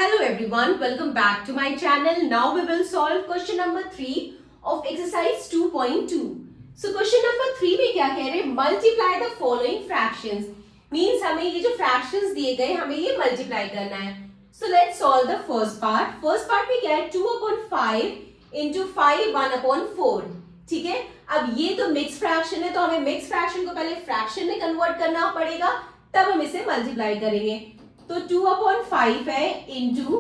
Hello everyone, welcome back to my channel. Now we will solve question number 3 of exercise 2.2. So question number 3 में क्या कह रहे हैं? Multiply the following fractions. Means हमें ये जो fractions दिए गए हमें ये multiply करना है. So let's solve the first part. First part में क्या है? 2/5 into 5 1/4. ठीक है. अब ये तो mixed fraction है तो हमें mixed fraction को पहले fraction में convert करना पड़ेगा, तब हम इसे multiply करेंगे. तो 2/5 है इंटू,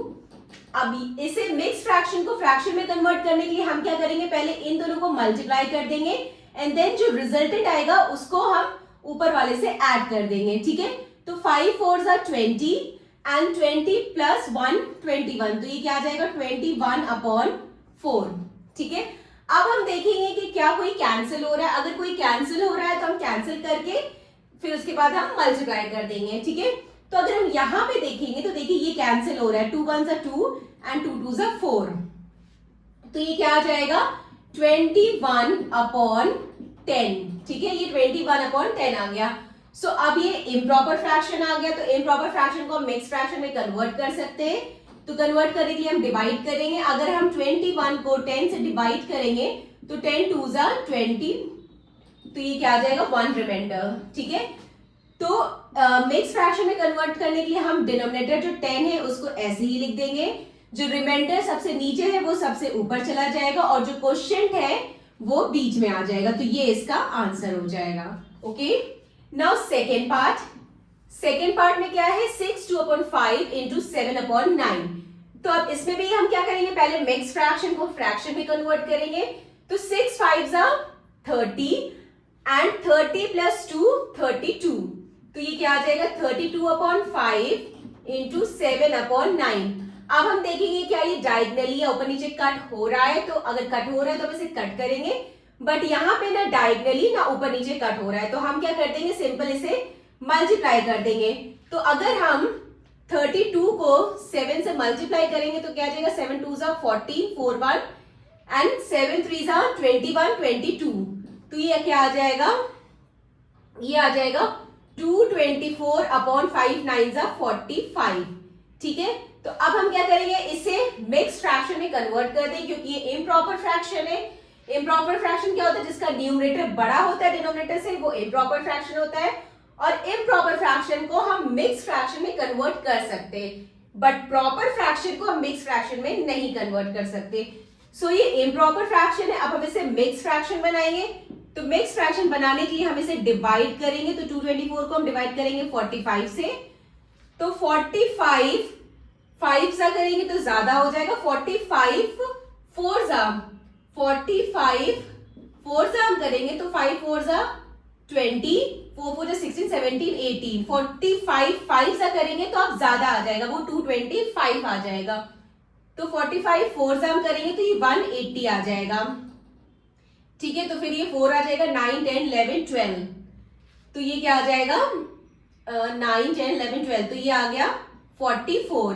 अब इसे मिक्स फ्रैक्शन को फ्रैक्शन में कन्वर्ट करने के लिए हम क्या करेंगे, पहले इन दोनों को मल्टीप्लाई कर देंगे एंड देन जो रिजल्टेंट आएगा उसको हम ऊपर वाले से ऐड कर देंगे. ठीक है. तो 5 4s are 20 एंड 20 प्लस 1 21. तो ये क्या आ जाएगा 21/4. ठीक है. अब हम देखेंगे कि क्या कोई कैंसिल हो रहा है. अगर कोई कैंसिल हो रहा है तो हम कैंसिल करके फिर उसके बाद हम मल्टीप्लाई कर देंगे. ठीक है. तो अगर हम यहां पे देखेंगे तो देखिए ये कैंसिल हो रहा है. 2 1s are 2 and 2 2s are 4. तो ये क्या आ जाएगा 21/10. ठीक है. ये 21/10 आ गया. सो अब ये इम्प्रॉपर फ्रैक्शन आ गया. तो इम्प्रॉपर फ्रैक्शन को हम मिक्स फ्रैक्शन में कन्वर्ट कर सकते हैं. तो कन्वर्ट करने के लिए हम डिवाइड करेंगे. अगर हम 21 को 10 से डिवाइड करेंगे तो 10 2s are 20. तो ये क्या आ जाएगा 1 रिमाइंडर. ठीक है. तो मिक्स फ्रैक्शन में कन्वर्ट करने के लिए हम डिनोमिनेटर जो 10 है उसको ऐसे ही लिख देंगे. जो रिमाइंडर सबसे नीचे है वो सबसे ऊपर चला जाएगा और जो क्वोशिएंट है वो बीच में आ जाएगा. तो ये इसका आंसर हो जाएगा. Okay. Now second part. Second part में क्या है 6 2/5 इंटू 7/9. तो अब इसमें भी हम क्या करेंगे, पहले मिक्स फ्रैक्शन को फ्रैक्शन में कन्वर्ट करेंगे. तो 6 5s are 30 एंड 30 प्लस 2 32. तो ये क्या आ जाएगा 32/5 इंटू 7/9. अब हम देखेंगे क्या ये डायगनली या ऊपर नीचे कट हो रहा है. तो अगर कट हो रहा है तो हम इसे कट करेंगे, बट यहाँ पे ना डायगनली ना ऊपर नीचे कट हो रहा है. तो हम क्या कर देंगे, सिंपल इसे मल्टीप्लाई कर देंगे. तो अगर हम 32 को 7 से मल्टीप्लाई करेंगे तो क्या आ जाएगा 7 2s are 14 4 1 and 7 3s are 21 22. तो ये क्या आ जाएगा, ये आ जाएगा 224/5 9s are 45. ठीक है. तो अब हम क्या करेंगे, इसे मिक्स फ्रैक्शन में कन्वर्ट कर दें क्योंकि ये इम्प्रॉपर फ्रैक्शन है. इम्प्रॉपर फ्रैक्शन क्या होता है, जिसका न्यूमरेटर बड़ा होता है डिनोमिनेटर से, वो इम्प्रॉपर फ्रैक्शन होता है. और इम्प्रॉपर फ्रैक्शन को हम मिक्स फ्रैक्शन में कन्वर्ट कर सकते हैं, बट प्रॉपर फ्रैक्शन को हम मिक्स फ्रैक्शन में नहीं कन्वर्ट कर सकते. सो ये इम्प्रॉपर फ्रैक्शन है. अब हम इसे मिक्स फ्रैक्शन बनाएंगे. तो मिक्स फ्रैक्शन बनाने के लिए हम इसे डिवाइड करेंगे. तो 224 को हम डिवाइड करेंगे 45 से. तो 45 5 सा करेंगे तो ज्यादा हो जाएगा. 45 4 सा 45 4 सा हम करेंगे तो 5 4 सा 20 4 4 16 17 18. 45 5 सा करेंगे तो अब ज्यादा आ जाएगा, वो 225 आ जाएगा. तो 45 4 सा हम करेंगे तो ये 180 आ जाएगा. ठीक है. तो फिर ये 4 आ जाएगा 9 10 11 12. तो ये क्या आ जाएगा 9 10 11 12. तो ये आ गया 44.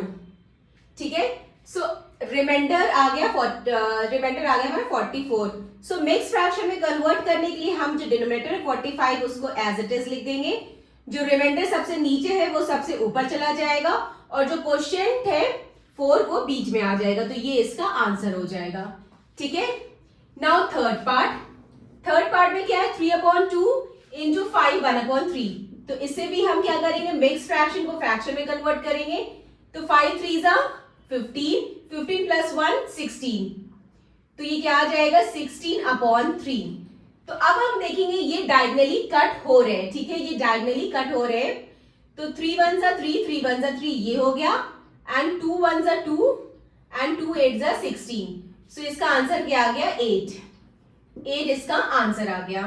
ठीक है. सो रिमाइंडर आ गया हमारा 44. सो मिक्स फ्रैक्शन में कन्वर्ट करने के लिए हम जो डिनोमिनेटर है 45 उसको एज इट इज लिख देंगे. जो रिमाइंडर सबसे नीचे है वो सबसे ऊपर चला जाएगा और जो क्वोशिएंट है 4 वो बीच में आ जाएगा. तो ये इसका आंसर हो जाएगा. ठीक है. Now third part. Third part में क्या है 3/2 इंटू 5 1/3. तो इससे भी हम क्या करेंगे, मिक्स फ्रैक्शन को फ्रैक्शन में कन्वर्ट करेंगे. तो 5 3s are 15 15 प्लस 1 16. तो ये क्या आ जाएगा 16/3. तो अब हम देखेंगे ये डायगनली कट हो रहे हैं. ठीक है. ये डायगनली कट हो रहे हैं. तो 3 1s are 3 3 1s are 3 ये हो गया and 2 1s are 2 and 2 8s are 16. सो इसका आंसर क्या आ गया 8 इसका आंसर आ गया.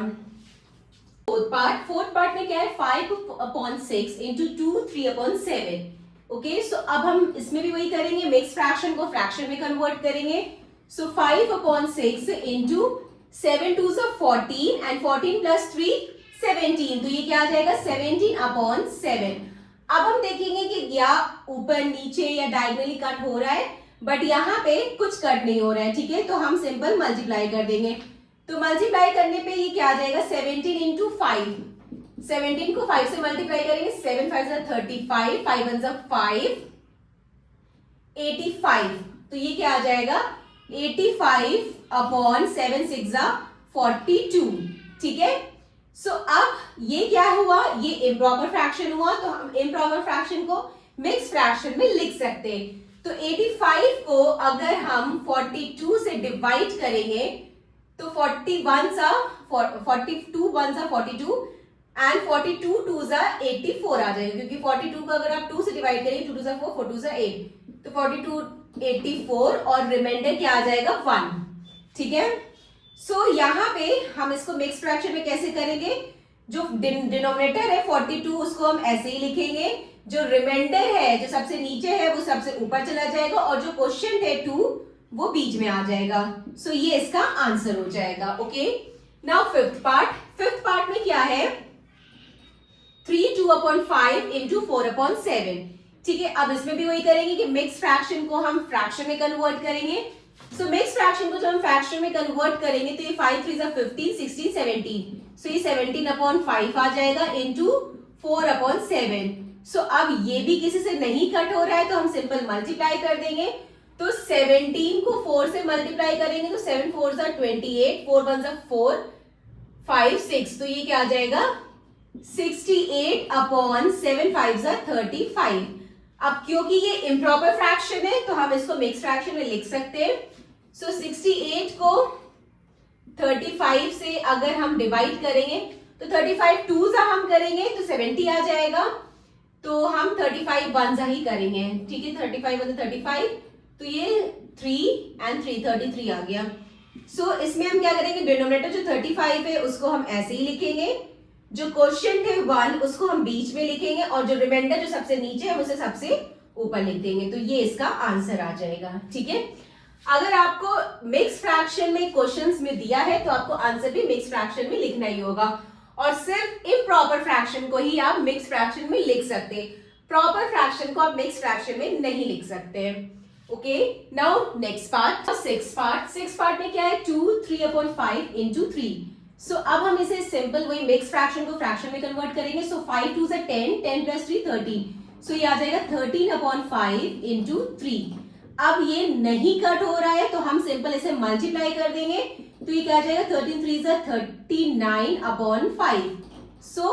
फोर्थ पार्ट में क्या है 5/6 इंटू 2 3/7. ओके. सो अब हम इसमें भी वही करेंगे, मिक्स फ्रैक्शन को फ्रैक्शन में कन्वर्ट करेंगे. सो 5/6 into 7 2s are 14 and 14 plus 3 17. तो ये क्या आ जाएगा 17/7. अब हम देखेंगे कि या ऊपर नीचे या डायगनली कट हो रहा है, बट यहाँ पे कुछ कट नहीं हो रहा है. ठीक है. तो हम सिंपल मल्टीप्लाई कर देंगे. तो मल्टीप्लाई करने पे ये क्या आ जाएगा 17 इंटू 5. 17 को 5 से मल्टीप्लाई करेंगे 7 5 35 5 1 5 85, तो ये क्या आ जाएगा 85 अपॉन 7 6 42, ठीक है। सो अब ये क्या हुआ, ये इम्प्रॉपर फ्रैक्शन हुआ, तो हम इम्प्रॉपर फ्रैक्शन को मिक्स फ्रैक्शन में लिख सकते हैं। तो 85 को अगर हम 42 से डिवाइड करेंगे तो 41 सा 42 1 सा 42 एंड 42 2 सा 84 आ जाएगा, क्योंकि 42 को अगर आप 2 से डिवाइड करेंगे 2 2 सा 4 4 2 सा 8, तो 42 84 और रिमाइंडर क्या आ जाएगा 1, ठीक है। सो यहाँ पे हम इसको मिक्स फ्रैक्शन में कैसे करेंगे, जो डिनोमिनेटर है 42 उसको हम ऐसे ही लिखेंगे, जो रिमाइंडर है जो सबसे नीचे है वो सबसे ऊपर चला जाएगा, और जो क्वोशिएंट है 2 वो बीच में आ जाएगा। सो ये इसका आंसर हो जाएगा। ओके, नाउ फिफ्थ पार्ट में क्या है 3 2/5 इंटू 4/7, ठीक है। अब इसमें भी वही करेंगे कि मिक्स फ्रैक्शन को हम फ्रैक्शन में कन्वर्ट करेंगे। सो मिक्स फ्रैक्शन को जब हम फ्रैक्शन में कन्वर्ट करेंगे तो ये 5 3 15 16 17, सो ये 17/5 आ जाएगा इंटू 4/7। सो अब ये भी किसी से नहीं कट हो रहा है तो हम सिंपल मल्टीप्लाई कर देंगे। तो 17 को 4 से मल्टीप्लाई करेंगे तो 7 4 28, 4 1 4 5 6, तो ये क्या आ जाएगा 68/7 5 35। अब क्योंकि ये इम्प्रॉपर फ्रैक्शन है तो हम इसको मिक्स फ्रैक्शन में लिख सकते हैं। सो 68 को 35 से अगर हम डिवाइड करेंगे तो 35 2 हम करेंगे तो 70 आ जाएगा, तो हम 35 1 ही करेंगे, ठीक है। 35 1 35, तो ये 3 and 3 33 आ गया। सो इसमें हम क्या करेंगे, डिनोमिनेटर जो 35 है उसको हम ऐसे ही लिखेंगे, जो क्वोशिएंट है 1 उसको हम बीच में लिखेंगे, और जो रिमाइंडर जो सबसे नीचे है उसे सबसे ऊपर लिख देंगे, तो ये इसका आंसर आ जाएगा, ठीक है। अगर आपको मिक्स फ्रैक्शन में क्वेश्चंस में दिया है तो आपको आंसर भी मिक्स फ्रैक्शन में लिखना ही होगा, और सिर्फ इम्प्रॉपर फ्रैक्शन को ही आप मिक्स फ्रैक्शन में लिख सकते हैं, प्रॉपर फ्रैक्शन को आप मिक्स फ्रैक्शन में नहीं लिख सकते। Okay, now next part, six part में क्या है 2 3/5 इंटू 3। सो अब हम इसे सिंपल वही मिक्स फ्रैक्शन को फ्रैक्शन में कन्वर्ट करेंगे। सो 5 2 10, 10 + 3 13, सो ये आ जाएगा 13/5 इंटू 3। अब ये नहीं कट हो रहा है तो हम सिंपल इसे मल्टीप्लाई कर देंगे, तो ये क्या आ जाएगा 13 3 39/5। सो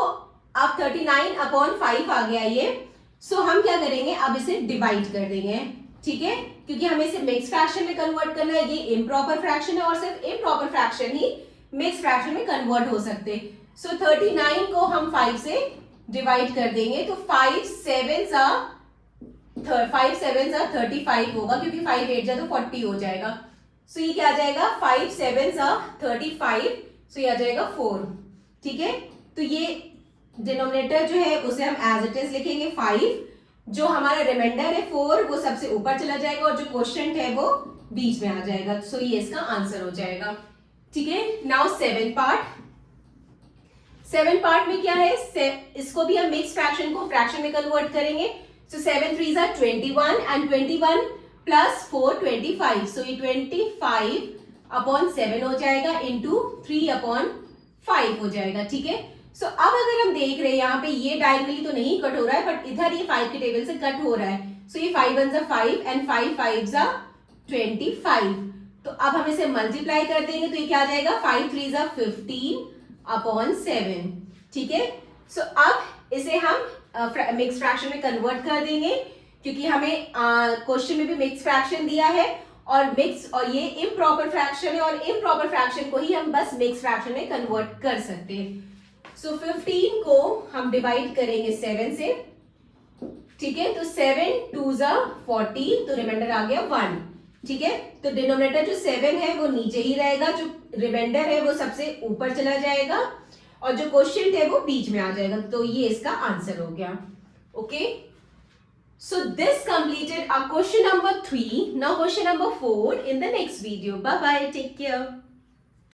अब 39/5 आ गया ये। सो हम क्या करेंगे, अब इसे डिवाइड कर देंगे, ठीक है, क्योंकि हमें इसे मिक्स फ्रैक्शन में कन्वर्ट करना है। ये इम्प्रॉपर फ्रैक्शन है और सिर्फ इम्प्रॉपर फ्रैक्शन ही मिक्स फ्रैक्शन में कन्वर्ट हो सकते। सो 39 को हम 5 से डिवाइड कर देंगे, तो 5 7 35 होगा, क्योंकि 5 8 तो 40 हो जाएगा। सो ये क्या आ जाएगा 5 7 35, सो ये आ जाएगा 4, ठीक है। तो ये डिनोमिनेटर जो है उसे हम एज इट इज लिखेंगे 5, जो हमारा रिमाइंडर है 4 वो सबसे ऊपर चला जाएगा, और जो क्वोशिएंट है वो बीच में आ जाएगा। सो ये इसका आंसर हो जाएगा, ठीक है। नाउ सेवन पार्ट में क्या है, इसको भी हम मिक्स फ्रैक्शन को फ्रैक्शन में कन्वर्ट करेंगे। सो 7 3 21 एंड 21 + 4 25, सो ये 25/7 हो जाएगा इंटू 3/5 हो जाएगा, ठीक है। सो अब अगर हम देख रहे हैं यहाँ पे ये डायगोनली तो नहीं कट हो रहा है, बट इधर ये 5 के टेबल से कट हो रहा है। सो ये 5 1 5 एंड 5 5 25, तो अब हम इसे मल्टीप्लाई कर देंगे, तो ये क्या आ जाएगा 5 3 15/7, ठीक है। सो अब इसे हम मिक्स फ्रैक्शन में कन्वर्ट कर देंगे, क्योंकि हमें क्वेश्चन में भी मिक्स फ्रैक्शन दिया है, और ये इम्प्रॉपर फ्रैक्शन है, और इम्प्रॉपर फ्रैक्शन को ही हम बस मिक्स फ्रैक्शन में कन्वर्ट कर सकते हैं। सो 15 को हम डिवाइड करेंगे 7 से, ठीक है, तो 7 2 14, तो रिमाइंडर आ गया 1, ठीक है। तो डिनोमिनेटर जो 7 है वो नीचे ही रहेगा, जो रिमाइंडर है वो सबसे ऊपर चला जाएगा, और जो क्वोशिएंट है वो बीच में आ जाएगा, तो ये इसका आंसर हो गया। Okay, so this completed our question number 3. Now question number 4 in the next video. Bye bye, take care.